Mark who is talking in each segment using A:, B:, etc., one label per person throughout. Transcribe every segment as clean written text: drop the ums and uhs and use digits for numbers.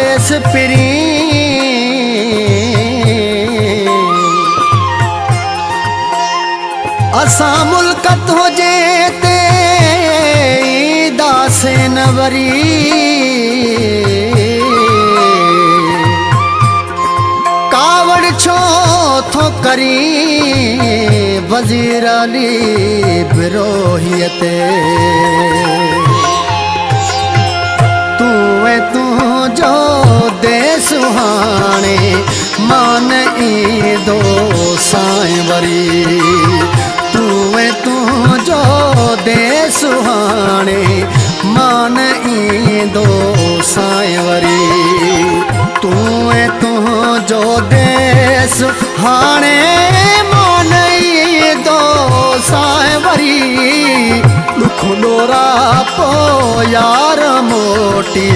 A: देश पिरी असा मुल्कत हुजे ते दासे न वरी कावड़ छो थो करी वज़ीर अली बिरोहियत तू जो देस हाणे मान ईंदो साईं वरी तू जो देस हाणे मान ईंदो साईं वरी तू जो देस हाणे मान ईंदो साईं वरी दुख डोरा पो यार मोटी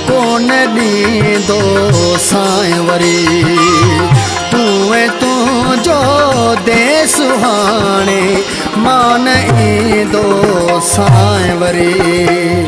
A: कोन ॾींदो साईं वरी तू जो देस हाणे मान ईंदो साईं वरी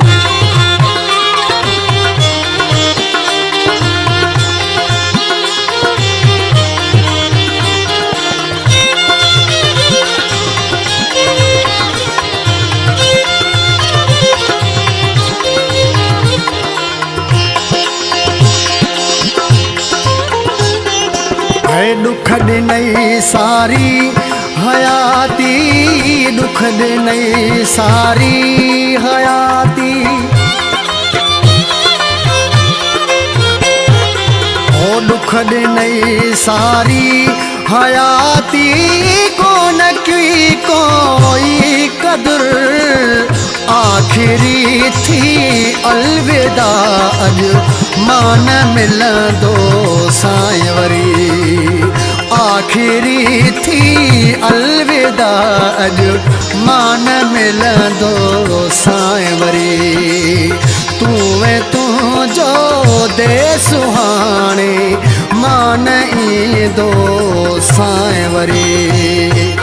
A: दुख ॾिनई सारी हयाती दुख ॾिनई सारी हयाती ओ दुख ॾिनई सारी हयाती कोन की कोई कदर आखिरी थी अलविदा अॼु मान मिलंदो साईं वरी आखिरी थी अलविदा अॼु मान मिलंदो साईं वरी तू जो देस हाणे मान ईंदो साईं वरी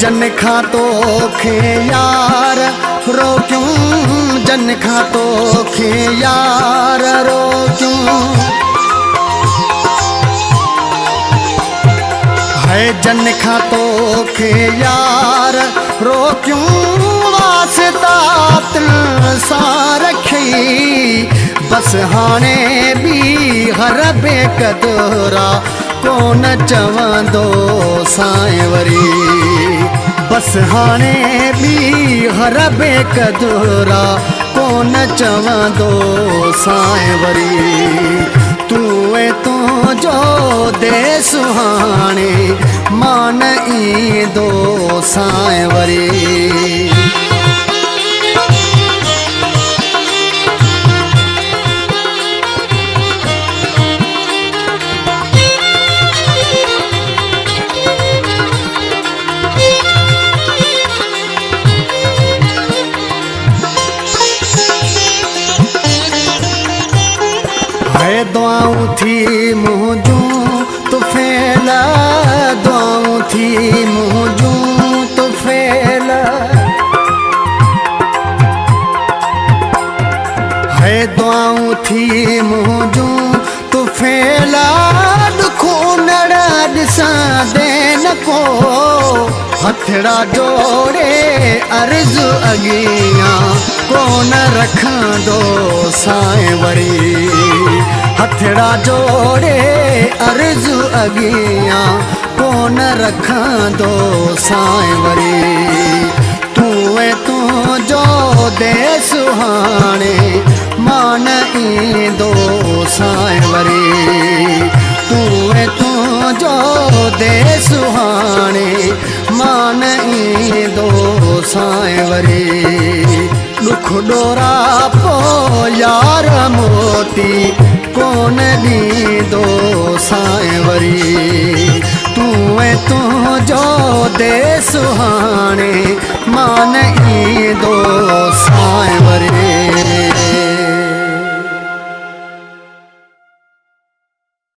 A: जन खां तोखे यार रोकियूं जन खां तोखे यार रोकियूं है जन खां तोखे यार रोकियूं वास्ता तिल सां रखी बस हाणे बि हर बेकदरा कोन चवंदो साईं वरी बस हाणे बि हर बेकदरा कोन चवंदो साईं वरी तू जो देस हाणे मान ईंदो साईं वरी दुआऊं थी मुंहिंजूं तो फैला दुआऊं थी मुंहिंजूं तो फैला है दुआऊं थी मुंहिंजूं तो फैला दुखो नड़ ॾिसां दे न को हथड़ा जोड़े अर्ज़ अॻियां कोन रखंदो साईं वरी हथड़ा जोड़े अर्ज़ अॻियां कोन रखंदो साईं वरी तू जो देस हाणे मान ईंदो साईं वरी तू जो देस हाणे मान ईंदो साईं वरी दुख डोरा पो यार मोटी कोन ॾींदो साईं वरी तू जो देस हाणे मान ईंदो